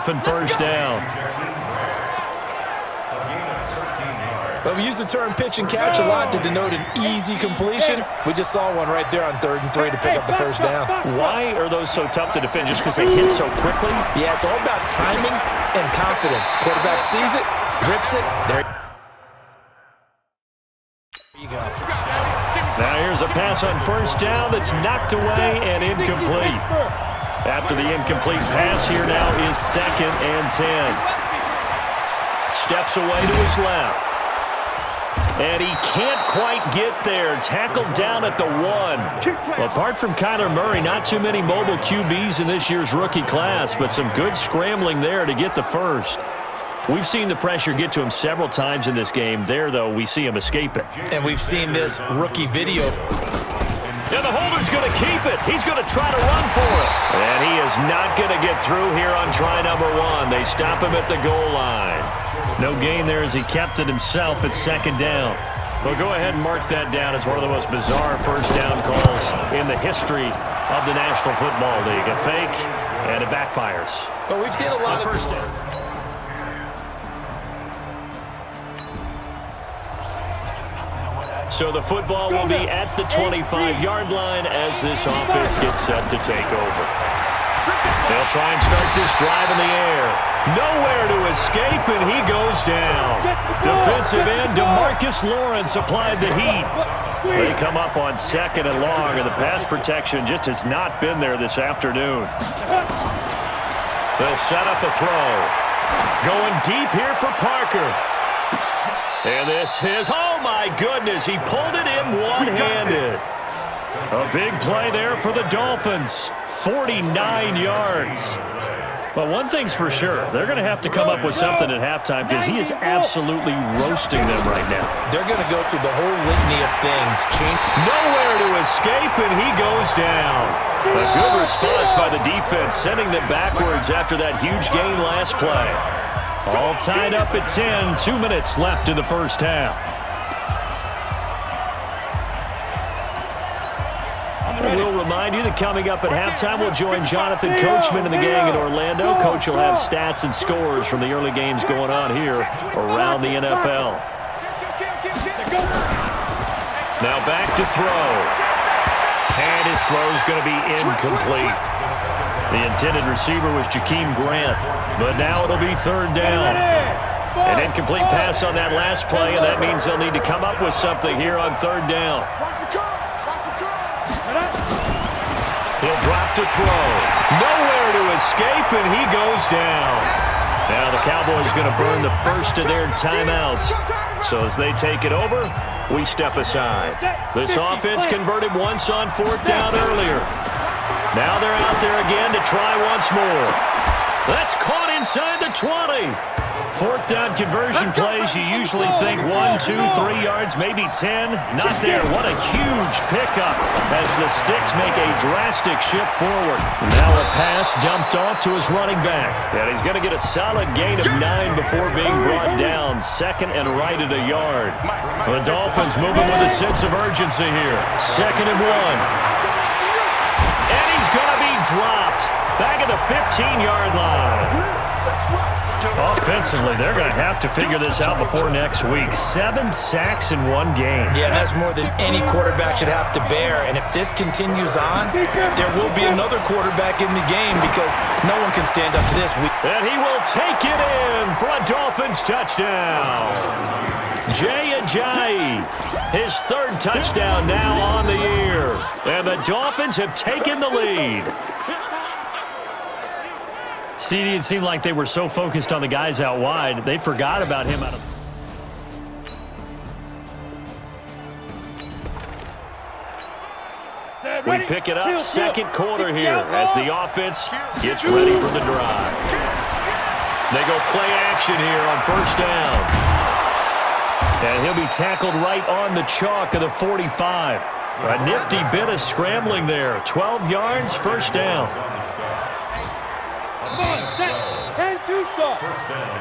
Dolphin first down. Well, we use the term pitch and catch a lot to denote an easy completion. We just saw one right there on 3rd and 3 to pick up the first down. Why are those so tough to defend? Just because they hit so quickly? Yeah, it's all about timing and confidence. Quarterback sees it, rips it. There you go. Now here's a pass on first down that's knocked away and incomplete. After the incomplete pass, here now is 2nd and 10. Steps away to his left. And he can't quite get there. Tackled down at the 1. Well, apart from Kyler Murray, not too many mobile QBs in this year's rookie class, but some good scrambling there to get the first. We've seen the pressure get to him several times in this game. There, though, we see him escape it. And we've seen this rookie video. And the holder's going to keep it. He's going to try to run for it. And he is not going to get through here on try number 1. They stop him at the goal line. No gain there as he kept it himself at 2nd down. Well, go ahead and mark that down as one of the most bizarre first down calls in the history of the National Football League. A fake, and it backfires. Well, we've seen a lot of first down. So the football will be at the 25-yard line as this offense gets set to take over. They'll try and start this drive in the air. Nowhere to escape, and he goes down. Defensive end DeMarcus Lawrence applied the heat. They come up on 2nd and long, and the pass protection just has not been there this afternoon. They'll set up a throw. Going deep here for Parker. And this is, oh my goodness, he pulled it in one-handed. A big play there for the Dolphins. 49 yards. But one thing's for sure, they're going to have to come up with something at halftime because he is absolutely roasting them right now. They're going to go through the whole litany of things. Nowhere to escape, and he goes down. A good response by the defense, sending them backwards after that huge gain last play. All tied up at 10, 2 minutes left in the first half. We'll remind you that coming up at halftime, we'll join Jonathan Coachman and the gang in Orlando. Coach will have stats and scores from the early games going on here around the NFL. Now back to throw. And his throw is going to be incomplete. The intended receiver was Jakeem Grant, but now it'll be 3rd down. An incomplete pass on that last play, and that means they'll need to come up with something here on 3rd down. He'll drop to throw. Nowhere to escape, and he goes down. Now the Cowboys going to burn the first of their timeouts. So as they take it over, we step aside. This offense converted once on 4th down earlier. Now they're out there again to try once more. That's caught inside the 20. 4th down conversion plays, you usually think 1, 2, 3 yards, maybe 10. Not there. What a huge pickup as the Sticks make a drastic shift forward. Now a pass dumped off to his running back. And he's going to get a solid gain of 9 before being brought down. 2nd and right at a yard. The Dolphins moving with a sense of urgency here. 2nd and 1. And he's going to be dropped. Back at the 15-yard line. Offensively, they're going to have to figure this out before next week. 7 sacks in one game. Yeah, and that's more than any quarterback should have to bear. And if this continues on, there will be another quarterback in the game because no one can stand up to this. And he will take it in for a Dolphins touchdown. Jay Ajayi, his 3rd touchdown now on the year. And the Dolphins have taken the lead. CD, it seemed like they were so focused on the guys out wide, they forgot about him out of... We pick it up, 2nd quarter here as the offense gets ready for the drive. They go play action here on 1st down. And he'll be tackled right on the chalk of the 45. A nifty bit of scrambling there. 12 yards, 1st down.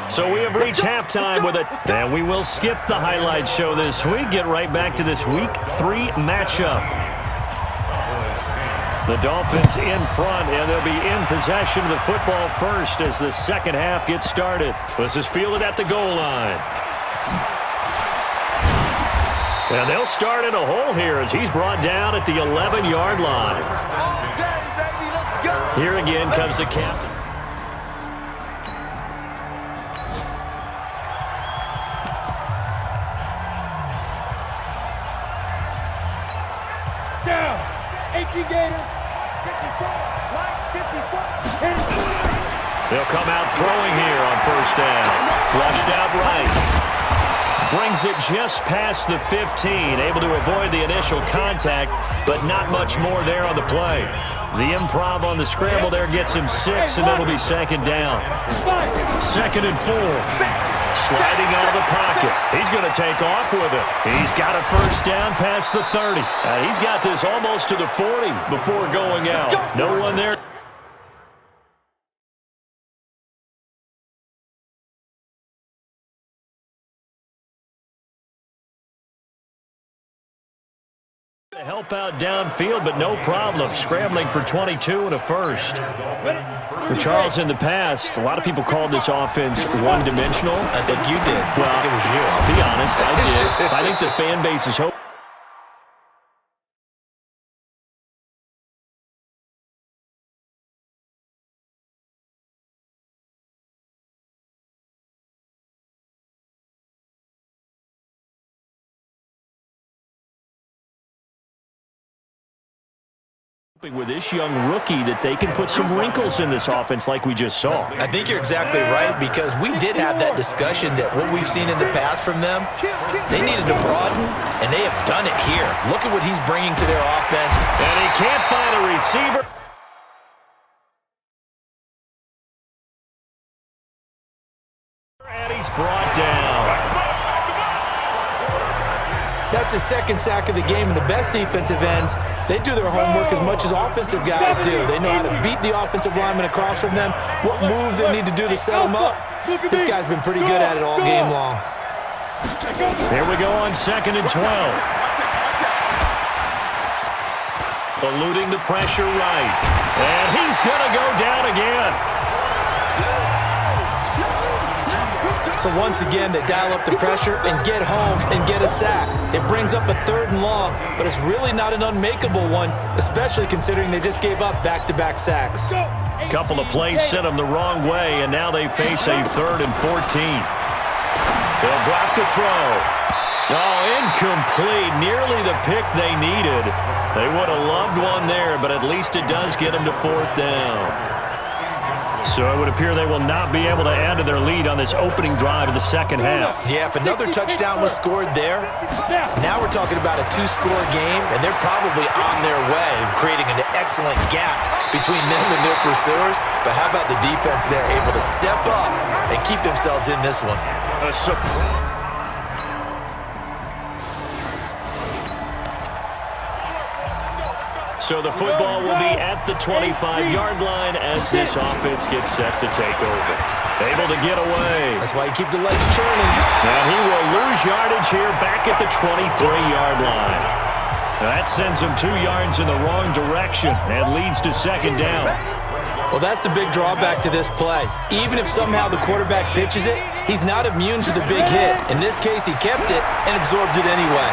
So we have reached halftime with it, and we will skip the highlight show this week. Get right back to this Week 3 matchup. The Dolphins in front, and they'll be in possession of the football first as the second half gets started. This is fielded at the goal line. And they'll start in a hole here as he's brought down at the 11-yard line. Here again comes the captain. Down. 18 Gators. 54. Line 54. They'll come out throwing here on first down. Flushed out right. Brings it just past the 15. Able to avoid the initial contact, but not much more there on the play. The improv on the scramble there gets him 6, and that'll be second down. 2nd and 4. Sliding out of the pocket. He's going to take off with it. He's got a first down past the 30. He's got this almost to the 40 before going out. No one there. To help out downfield, but no problem. Scrambling for 22 and a first. For Charles, in the past, a lot of people called this offense one-dimensional. I think you did. Well, I think it was you. I'll be honest, I did. I think the fan base is hoping. With this young rookie that they can put some wrinkles in this offense like we just saw. I think you're exactly right, because we did have that discussion that what we've seen in the past from them, they needed to broaden, and they have done it here. Look at what he's bringing to their offense. And he can't find a receiver. And he's brought down. That's his second sack of the game, and the best defensive ends, they do their homework as much as offensive guys do. They know how to beat the offensive lineman across from them, what moves they need to do to set them up. This guy's been pretty good at it all game long. Here we go on 2nd and 12. Eluding the pressure right. And he's going to go down again. So once again, they dial up the pressure and get home and get a sack. It brings up a 3rd and long, but it's really not an unmakeable one, especially considering they just gave up back-to-back sacks. A couple of plays sent them the wrong way, and now they face a 3rd and 14. They'll drop to throw. Oh, incomplete. Nearly the pick they needed. They would have loved one there, but at least it does get them to 4th down. So it would appear they will not be able to add to their lead on this opening drive of the second half. Yeah, if another touchdown was scored there, now we're talking about a 2-score game, and they're probably on their way, creating an excellent gap between them and their pursuers. But how about the defense there, able to step up and keep themselves in this one? A surprise. So the football will be at the 25-yard line as this offense gets set to take over. Able to get away. That's why you keep the legs churning. And he will lose yardage here back at the 23-yard line. That sends him 2 yards in the wrong direction and leads to 2nd down. Well, that's the big drawback to this play. Even if somehow the quarterback pitches it, he's not immune to the big hit. In this case, he kept it and absorbed it anyway.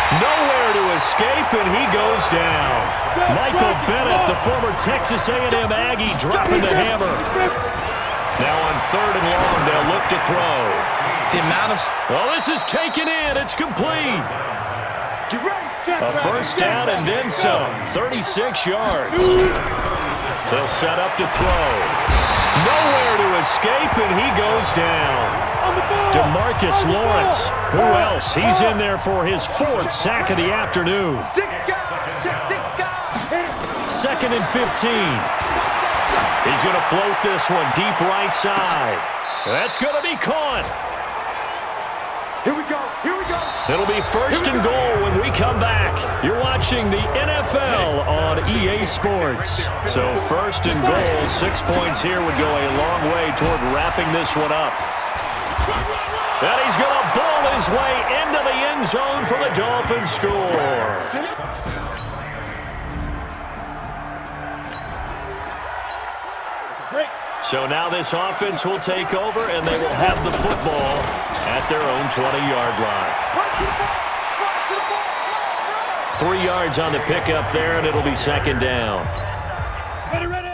Nowhere to escape, and he goes down. Michael Bennett, the former Texas A&M Aggie, dropping the hammer. Now on 3rd and long, they'll look to throw. The amount of... Well, this is taken in. It's complete. A first down and then some. 36 yards. They'll set up to throw. Nowhere to escape, and he goes down. DeMarcus Lawrence. Who else? He's in there for his 4th sack of the afternoon. 2nd and 15. He's going to float this one deep right side. That's going to be caught. Here we go. It'll be 1st and goal when we come back. You're watching the NFL on EA Sports. So 1st and goal, 6 points here would go a long way toward wrapping this one up. And he's going to bowl his way into the end zone for the Dolphins score. So now this offense will take over, and they will have the football at their own 20-yard line. 3 yards on the pickup there, and it'll be second down. Ready.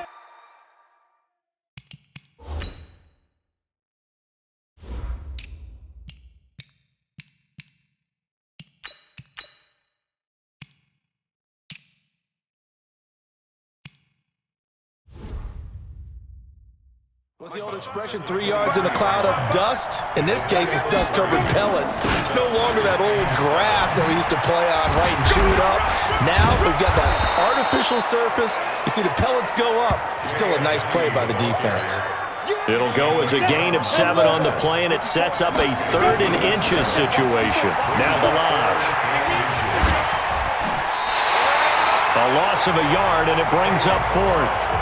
What's the old expression, 3 yards in a cloud of dust? In this case, it's dust-covered pellets. It's no longer that old grass that we used to play on, right, and chew it up. Now we've got that artificial surface. You see the pellets go up. Still a nice play by the defense. It'll go as a gain of 7 on the play, and it sets up a 3rd and inches situation. Now Balaj. A loss of a yard, and it brings up 4th.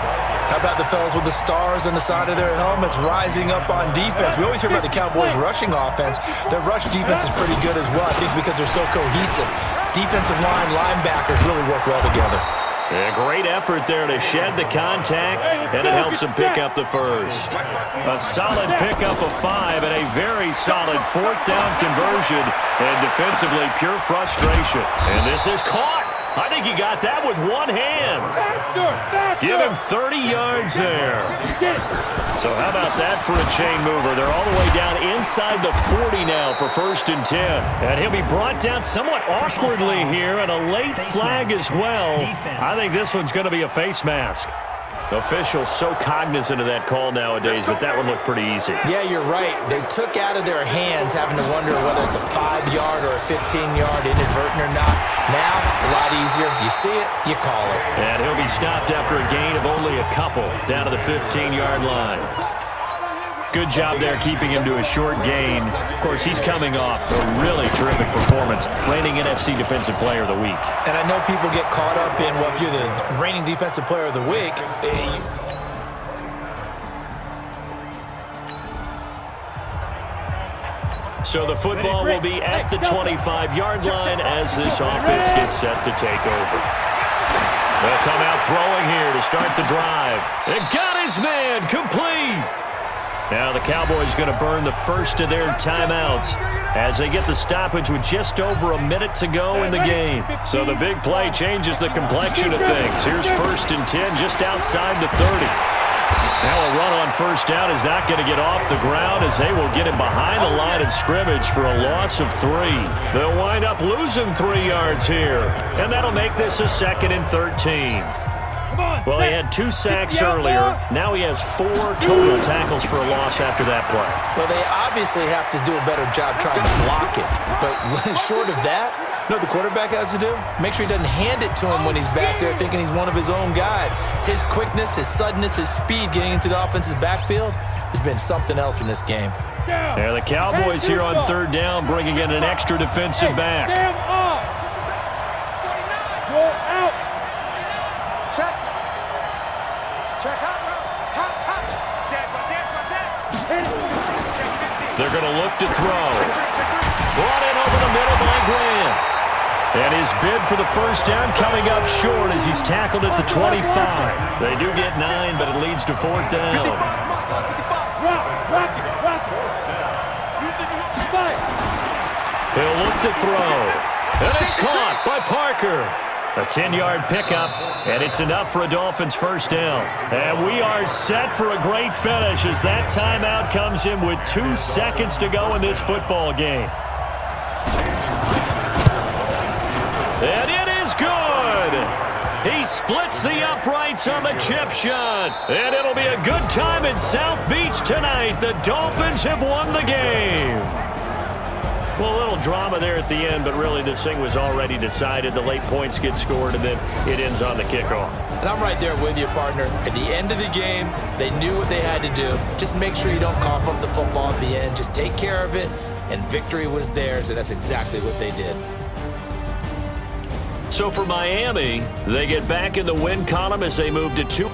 How about the fellas with the stars on the side of their helmets rising up on defense? We always hear about the Cowboys' rushing offense. Their rush defense is pretty good as well, I think, because they're so cohesive. Defensive line, linebackers really work well together. A great effort there to shed the contact, and it helps them pick up the first. A solid pickup of 5 and a very solid 4th down conversion, and defensively pure frustration. And this is caught. I think he got that with one hand. Faster. Give him 30 yards there. So how about that for a chain mover? They're all the way down inside the 40 now for 1st and 10. And he'll be brought down somewhat awkwardly here, and a late flag as well. I think this one's going to be a face mask. Officials so cognizant of that call nowadays, but that one looked pretty easy. Yeah, you're right. They took out of their hands having to wonder whether it's a 5-yard or a 15-yard inadvertent or not. Now it's a lot easier. You see it, you call it. And he'll be stopped after a gain of only a couple down to the 15-yard line. Good job there keeping him to a short gain. Of course, he's coming off a really terrific performance, reigning NFC Defensive Player of the Week. And I know people get caught up in, well, if you're the reigning Defensive Player of the Week, so the football will be at the 25-yard line as this offense gets set to take over. They'll come out throwing here to start the drive. And got his man complete. Now the Cowboys going to burn the first of their timeouts as they get the stoppage with just over a minute to go in the game. So the big play changes the complexion of things. Here's 1st and 10 just outside the 30. Now a run on 1st down is not going to get off the ground as they will get him behind the line of scrimmage for a loss of 3. They'll wind up losing 3 yards here, and that'll make this a 2nd and 13. Well, he had 2 sacks earlier. Now he has 4 total tackles for a loss after that play. Well, they obviously have to do a better job trying to block it. But short of that, you know what the quarterback has to do? Make sure he doesn't hand it to him when he's back there thinking he's one of his own guys. His quickness, his suddenness, his speed getting into the offense's backfield has been something else in this game. Yeah, the Cowboys here on 3rd down bringing in an extra defensive back. Stand up. Go out. Check. Check out. They're going to look to throw. Brought in over the middle by Graham. And his bid for the 1st down coming up short as he's tackled at the 25. They do get 9, but it leads to 4th down. He'll look to throw. And it's caught by Parker. A 10-yard pickup, and it's enough for a Dolphins 1st down. And we are set for a great finish as that timeout comes in with 2 seconds to go in this football game. And it is good. He splits the uprights on the chip shot. And it'll be a good time in South Beach tonight. The Dolphins have won the game. Well, a little drama there at the end, but really this thing was already decided. The late points get scored, and then it ends on the kickoff. And I'm right there with you, partner. At the end of the game, they knew what they had to do. Just make sure you don't cough up the football at the end. Just take care of it, and victory was theirs, and that's exactly what they did. So for Miami, they get back in the win column as they move to 2.